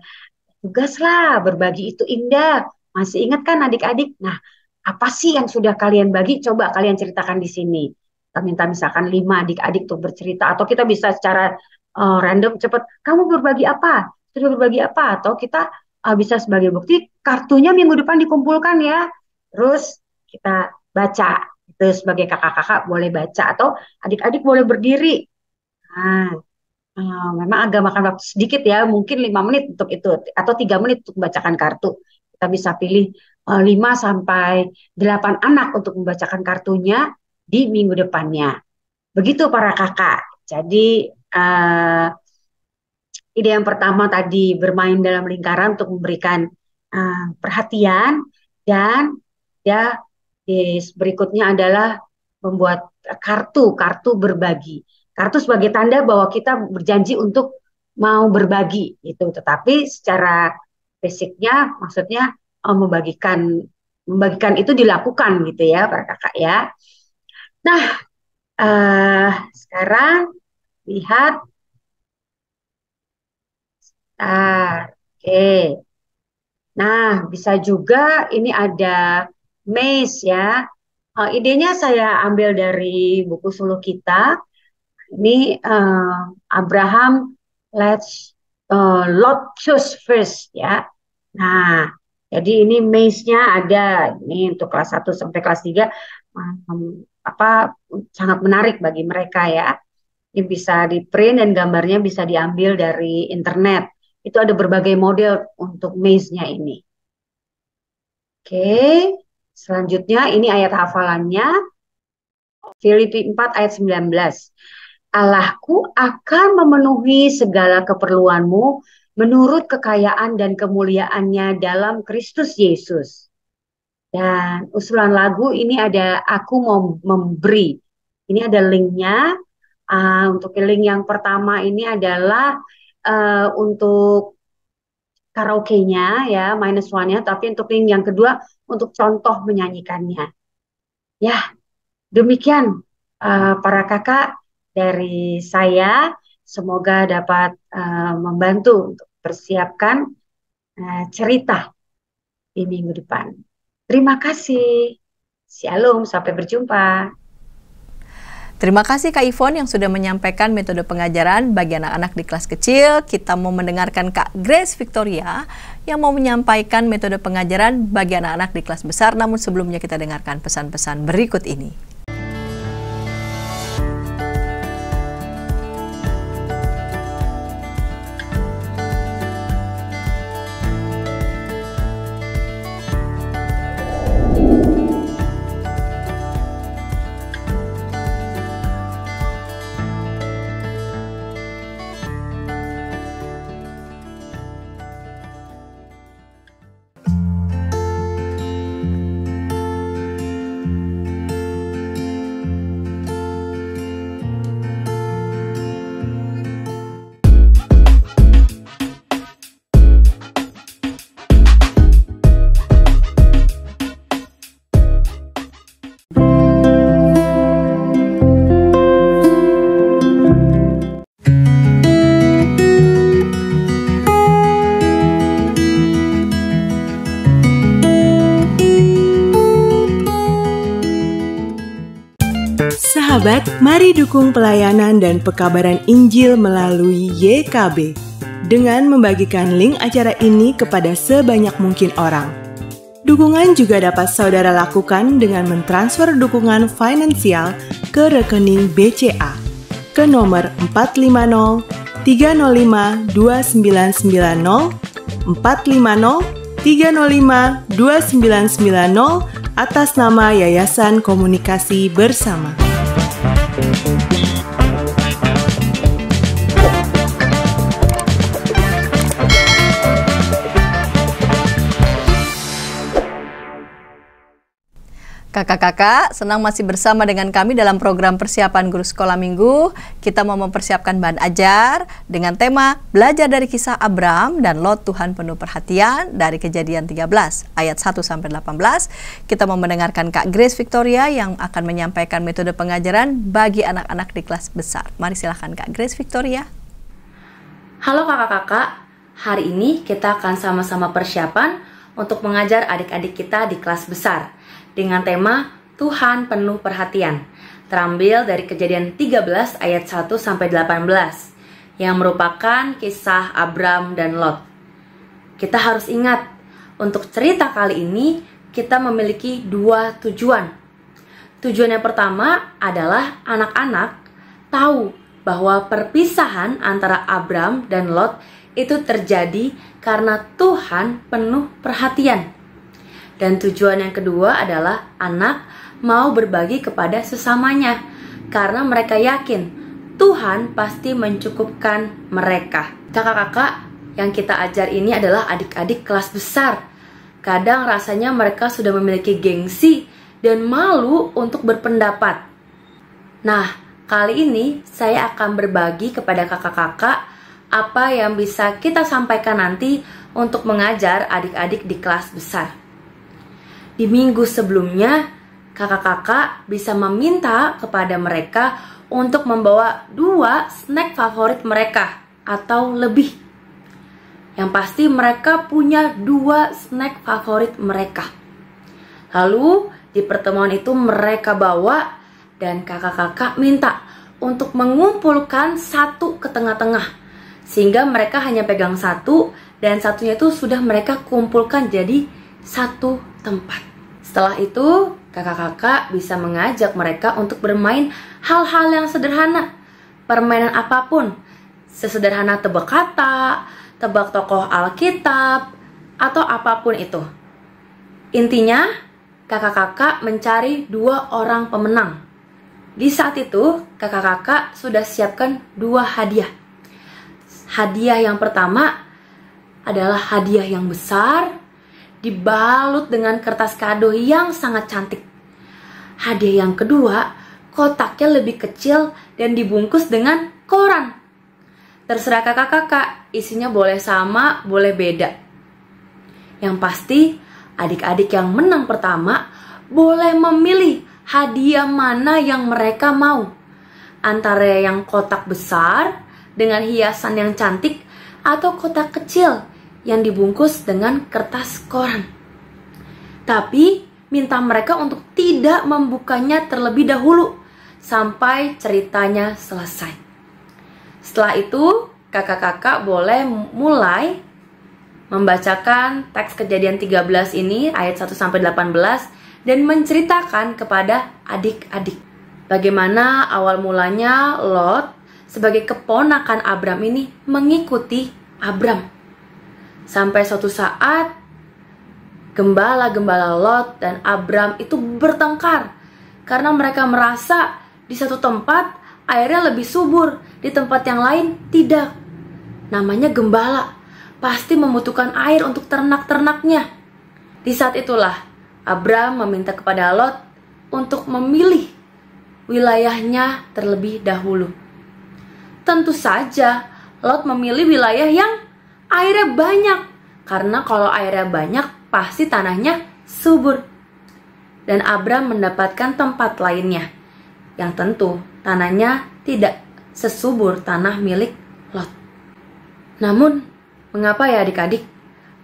tugas lah, berbagi itu indah. Masih ingat kan adik-adik? Nah, apa sih yang sudah kalian bagi? Coba kalian ceritakan di sini. Kita minta misalkan 5 adik-adik tuh bercerita, atau kita bisa secara random cepat. Kamu berbagi apa? Sudah berbagi apa? Atau kita bisa sebagai bukti kartunya minggu depan dikumpulkan ya. Terus kita baca. Itu sebagai kakak-kakak boleh baca, atau adik-adik boleh berdiri. Nah, memang agak makan waktu sedikit ya, mungkin 5 menit untuk itu, atau 3 menit untuk membacakan kartu. Kita bisa pilih 5 sampai 8 anak untuk membacakan kartunya di minggu depannya. Begitu para kakak. Jadi ide yang pertama tadi bermain dalam lingkaran untuk memberikan perhatian, dan ya berikutnya adalah membuat kartu berbagi. Kartu sebagai tanda bahwa kita berjanji untuk mau berbagi itu. Tetapi secara basicnya maksudnya membagikan itu dilakukan gitu ya para kakak ya. Nah, sekarang lihat, oke. Nah, bisa juga ini ada maze ya. Idenya saya ambil dari buku Suluh Kita. Ini Abraham let's Lot choose first ya. Nah, jadi ini maze-nya ada ini untuk kelas 1 sampai kelas 3, apa sangat menarik bagi mereka ya. Ini bisa di-print dan gambarnya bisa diambil dari internet. Itu ada berbagai model untuk maze-nya ini. Oke, selanjutnya ini ayat hafalannya. Filipi 4 ayat 19. Allahku akan memenuhi segala keperluanmu menurut kekayaan dan kemuliaannya dalam Kristus Yesus. Dan usulan lagu ini ada Aku Mau Memberi. Ini ada linknya. Untuk link yang pertama ini adalah untuk karaoke-nya ya, minus one-nya. Tapi untuk link yang kedua untuk contoh menyanyikannya. Ya, demikian para kakak dari saya. Semoga dapat membantu untuk persiapkan cerita di minggu depan. Terima kasih. Shalom, sampai berjumpa. Terima kasih Kak Ivon yang sudah menyampaikan metode pengajaran bagi anak-anak di kelas kecil. Kita mau mendengarkan Kak Grace Victoria yang mau menyampaikan metode pengajaran bagi anak-anak di kelas besar. Namun sebelumnya kita dengarkan pesan-pesan berikut ini. Sahabat, mari dukung pelayanan dan pekabaran Injil melalui YKB dengan membagikan link acara ini kepada sebanyak mungkin orang. Dukungan juga dapat saudara lakukan dengan mentransfer dukungan finansial ke rekening BCA ke nomor 450 305 2990 450 305 2990 atas nama Yayasan Komunikasi Bersama. Kakak-kakak, senang masih bersama dengan kami dalam program persiapan guru sekolah minggu. Kita mau mempersiapkan bahan ajar dengan tema Belajar dari kisah Abram dan Lot, Tuhan penuh perhatian dari Kejadian 13 ayat 1-18. Kita mau mendengarkan Kak Grace Victoria yang akan menyampaikan metode pengajaran bagi anak-anak di kelas besar. Mari silahkan Kak Grace Victoria. Halo kakak-kakak, hari ini kita akan sama-sama persiapan untuk mengajar adik-adik kita di kelas besar dengan tema Tuhan penuh perhatian, terambil dari Kejadian 13 ayat 1-18 yang merupakan kisah Abram dan Lot. Kita harus ingat, untuk cerita kali ini kita memiliki dua tujuan. Tujuan yang pertama adalah anak-anak tahu bahwa perpisahan antara Abram dan Lot itu terjadi karena Tuhan penuh perhatian. Dan tujuan yang kedua adalah anak mau berbagi kepada sesamanya karena mereka yakin Tuhan pasti mencukupkan mereka. Kakak-kakak, yang kita ajar ini adalah adik-adik kelas besar. Kadang rasanya mereka sudah memiliki gengsi dan malu untuk berpendapat. Nah, kali ini saya akan berbagi kepada kakak-kakak apa yang bisa kita sampaikan nanti untuk mengajar adik-adik di kelas besar. Di minggu sebelumnya, kakak-kakak bisa meminta kepada mereka untuk membawa 2 snack favorit mereka atau lebih. Yang pasti mereka punya 2 snack favorit mereka. Lalu di pertemuan itu mereka bawa dan kakak-kakak minta untuk mengumpulkan 1 ke tengah-tengah. Sehingga mereka hanya pegang 1 dan satunya itu sudah mereka kumpulkan jadi 1 tempat. Setelah itu, kakak-kakak bisa mengajak mereka untuk bermain hal-hal yang sederhana. Permainan apapun, sesederhana tebak kata, tebak tokoh Alkitab, atau apapun itu. Intinya, kakak-kakak mencari 2 orang pemenang. Di saat itu, kakak-kakak sudah siapkan 2 hadiah. Hadiah yang pertama, adalah hadiah yang besar, dibalut dengan kertas kado yang sangat cantik. Hadiah yang kedua, kotaknya lebih kecil dan dibungkus dengan koran. Terserah kakak-kakak, isinya boleh sama, boleh beda. Yang pasti, adik-adik yang menang pertama boleh memilih hadiah mana yang mereka mau. Antara yang kotak besar dengan hiasan yang cantik atau kotak kecil yang dibungkus dengan kertas koran. Tapi minta mereka untuk tidak membukanya terlebih dahulu sampai ceritanya selesai. Setelah itu, kakak-kakak boleh mulai membacakan teks Kejadian 13 ini ayat 1-18 dan menceritakan kepada adik-adik bagaimana awal mulanya Lot sebagai keponakan Abram ini mengikuti Abram. Sampai suatu saat gembala-gembala Lot dan Abram itu bertengkar karena mereka merasa di satu tempat airnya lebih subur, di tempat yang lain tidak. Namanya gembala, pasti membutuhkan air untuk ternak-ternaknya. Di saat itulah Abram meminta kepada Lot untuk memilih wilayahnya terlebih dahulu. Tentu saja Lot memilih wilayah yang airnya banyak, karena kalau airnya banyak pasti tanahnya subur. Dan Abram mendapatkan tempat lainnya, yang tentu tanahnya tidak sesubur tanah milik Lot. Namun, mengapa ya adik-adik?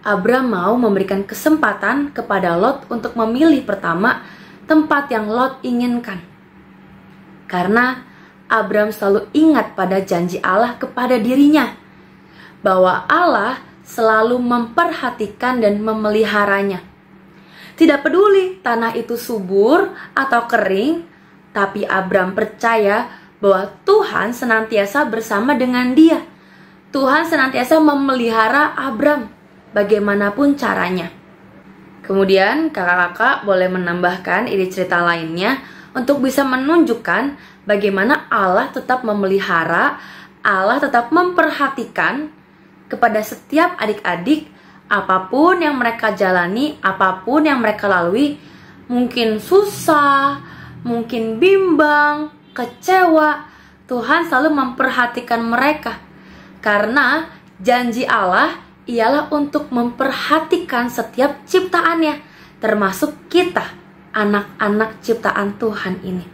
Abram mau memberikan kesempatan kepada Lot untuk memilih pertama tempat yang Lot inginkan. Karena Abram selalu ingat pada janji Allah kepada dirinya, bahwa Allah selalu memperhatikan dan memeliharanya. Tidak peduli tanah itu subur atau kering, tapi Abram percaya bahwa Tuhan senantiasa bersama dengan dia. Tuhan senantiasa memelihara Abram, bagaimanapun caranya. Kemudian kakak-kakak boleh menambahkan ide cerita lainnya untuk bisa menunjukkan bagaimana Allah tetap memelihara, Allah tetap memperhatikan kepada setiap adik-adik, apapun yang mereka jalani, apapun yang mereka lalui, mungkin susah, mungkin bimbang, kecewa, Tuhan selalu memperhatikan mereka. Karena janji Allah ialah untuk memperhatikan setiap ciptaannya, termasuk kita, anak-anak ciptaan Tuhan ini.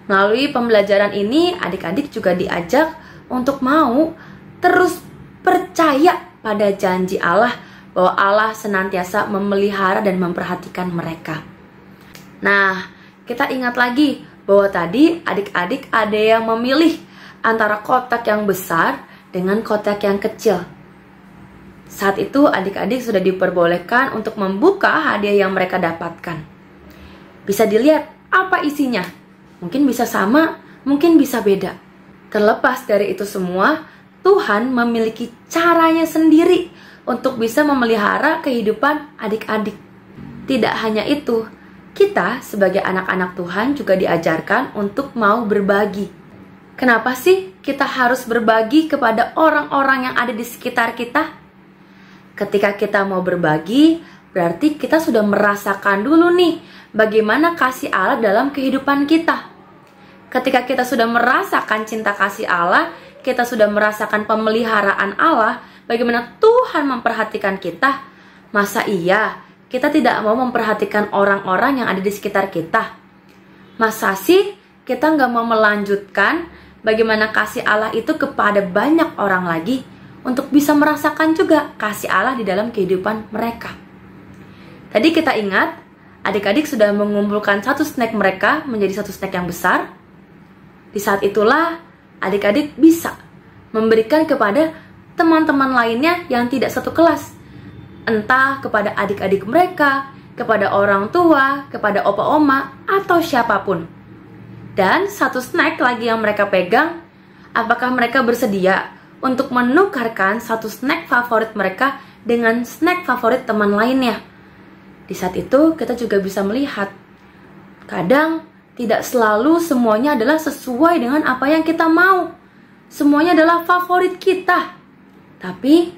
Melalui pembelajaran ini, adik-adik juga diajak untuk mau terus percaya pada janji Allah bahwa Allah senantiasa memelihara dan memperhatikan mereka. Nah, kita ingat lagi bahwa tadi adik-adik ada yang memilih antara kotak yang besar dengan kotak yang kecil. Saat itu adik-adik sudah diperbolehkan untuk membuka hadiah yang mereka dapatkan. Bisa dilihat apa isinya. Mungkin bisa sama, mungkin bisa beda. Terlepas dari itu semua, Tuhan memiliki caranya sendiri untuk bisa memelihara kehidupan adik-adik. Tidak hanya itu, kita sebagai anak-anak Tuhan juga diajarkan untuk mau berbagi. Kenapa sih kita harus berbagi kepada orang-orang yang ada di sekitar kita? Ketika kita mau berbagi, berarti kita sudah merasakan dulu nih bagaimana kasih Allah dalam kehidupan kita. Ketika kita sudah merasakan cinta kasih Allah, kita sudah merasakan pemeliharaan Allah, bagaimana Tuhan memperhatikan kita, masa iya kita tidak mau memperhatikan orang-orang yang ada di sekitar kita? Masa sih kita nggak mau melanjutkan bagaimana kasih Allah itu kepada banyak orang lagi, untuk bisa merasakan juga kasih Allah di dalam kehidupan mereka? Tadi kita ingat, adik-adik sudah mengumpulkan satu snack mereka menjadi satu snack yang besar. Di saat itulah adik-adik bisa memberikan kepada teman-teman lainnya yang tidak satu kelas. Entah kepada adik-adik mereka, kepada orang tua, kepada opa-oma, atau siapapun. Dan satu snack lagi yang mereka pegang, apakah mereka bersedia untuk menukarkan satu snack favorit mereka dengan snack favorit teman lainnya? Di saat itu kita juga bisa melihat, kadang tidak selalu semuanya adalah sesuai dengan apa yang kita mau. Semuanya adalah favorit kita. Tapi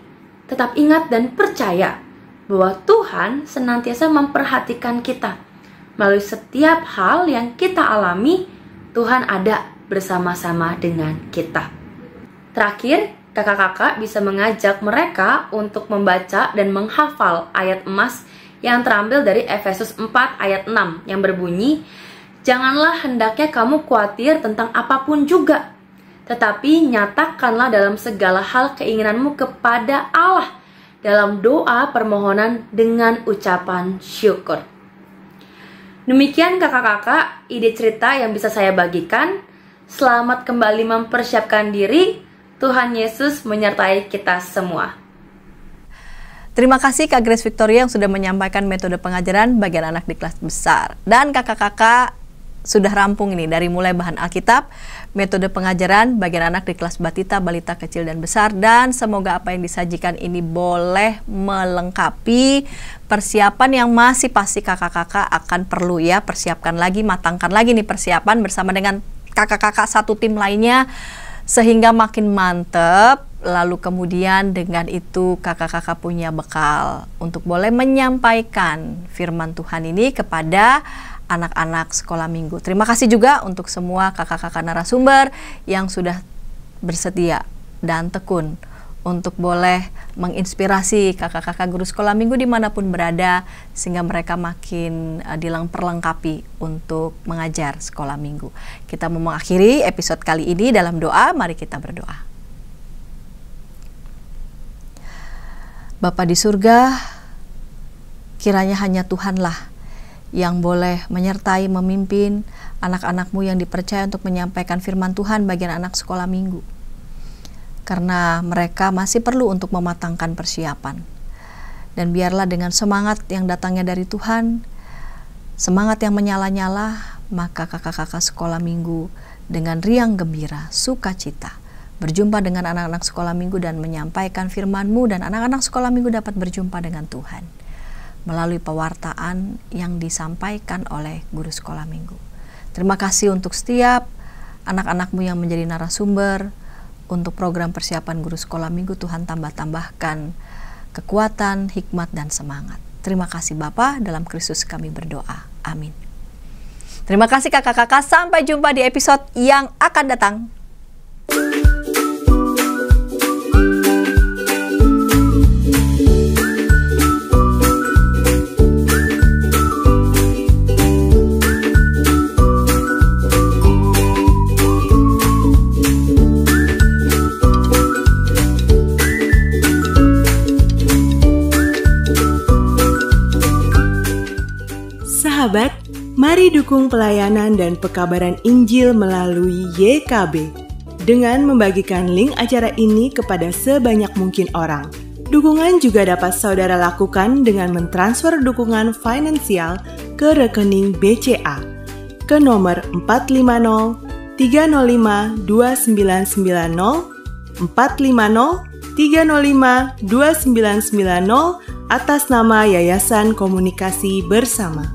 Tetap ingat dan percaya bahwa Tuhan senantiasa memperhatikan kita. Melalui setiap hal yang kita alami, Tuhan ada bersama-sama dengan kita. Terakhir, kakak-kakak bisa mengajak mereka untuk membaca dan menghafal ayat emas yang terambil dari Efesus 4 ayat 6 yang berbunyi, "Janganlah hendaknya kamu khawatir tentang apapun juga, tetapi nyatakanlah dalam segala hal keinginanmu kepada Allah dalam doa permohonan dengan ucapan syukur." Demikian kakak-kakak ide cerita yang bisa saya bagikan. Selamat kembali mempersiapkan diri. Tuhan Yesus menyertai kita semua. Terima kasih Kak Grace Victoria yang sudah menyampaikan metode pengajaran bagian anak di kelas besar. Dan kakak-kakak sudah rampung ini dari mulai bahan Alkitab, metode pengajaran bagian anak di kelas batita, balita kecil dan besar. Dan semoga apa yang disajikan ini boleh melengkapi persiapan yang masih pasti kakak-kakak akan perlu ya. Persiapkan lagi, matangkan lagi nih persiapan bersama dengan kakak-kakak satu tim lainnya sehingga makin mantep. Lalu kemudian dengan itu kakak-kakak punya bekal untuk boleh menyampaikan firman Tuhan ini kepada anak-anak sekolah minggu. Terima kasih juga untuk semua kakak-kakak narasumber yang sudah bersedia dan tekun untuk boleh menginspirasi kakak-kakak guru sekolah minggu dimanapun berada, sehingga mereka makin dilengkapi untuk mengajar sekolah minggu. Kita mau mengakhiri episode kali ini dalam doa. Mari kita berdoa. Bapa di surga, kiranya hanya Tuhanlah yang boleh menyertai, memimpin anak-anak-Mu yang dipercaya untuk menyampaikan firman Tuhan bagian anak sekolah minggu. Karena mereka masih perlu untuk mematangkan persiapan. Dan biarlah dengan semangat yang datangnya dari Tuhan, semangat yang menyala-nyala, maka kakak-kakak sekolah minggu dengan riang gembira, sukacita, berjumpa dengan anak-anak sekolah minggu dan menyampaikan firman-Mu, dan anak-anak sekolah minggu dapat berjumpa dengan Tuhan melalui pewartaan yang disampaikan oleh guru sekolah minggu. Terima kasih untuk setiap anak-anak-Mu yang menjadi narasumber. Untuk program persiapan guru sekolah minggu, Tuhan tambah-tambahkan kekuatan, hikmat, dan semangat. Terima kasih Bapa, dalam Kristus kami berdoa. Amin. Terima kasih kakak-kakak, sampai jumpa di episode yang akan datang. Sahabat, mari dukung pelayanan dan pekabaran Injil melalui YKB dengan membagikan link acara ini kepada sebanyak mungkin orang. Dukungan juga dapat saudara lakukan dengan mentransfer dukungan finansial ke rekening BCA ke nomor 450 305 2990 450 305 2990 atas nama Yayasan Komunikasi Bersama.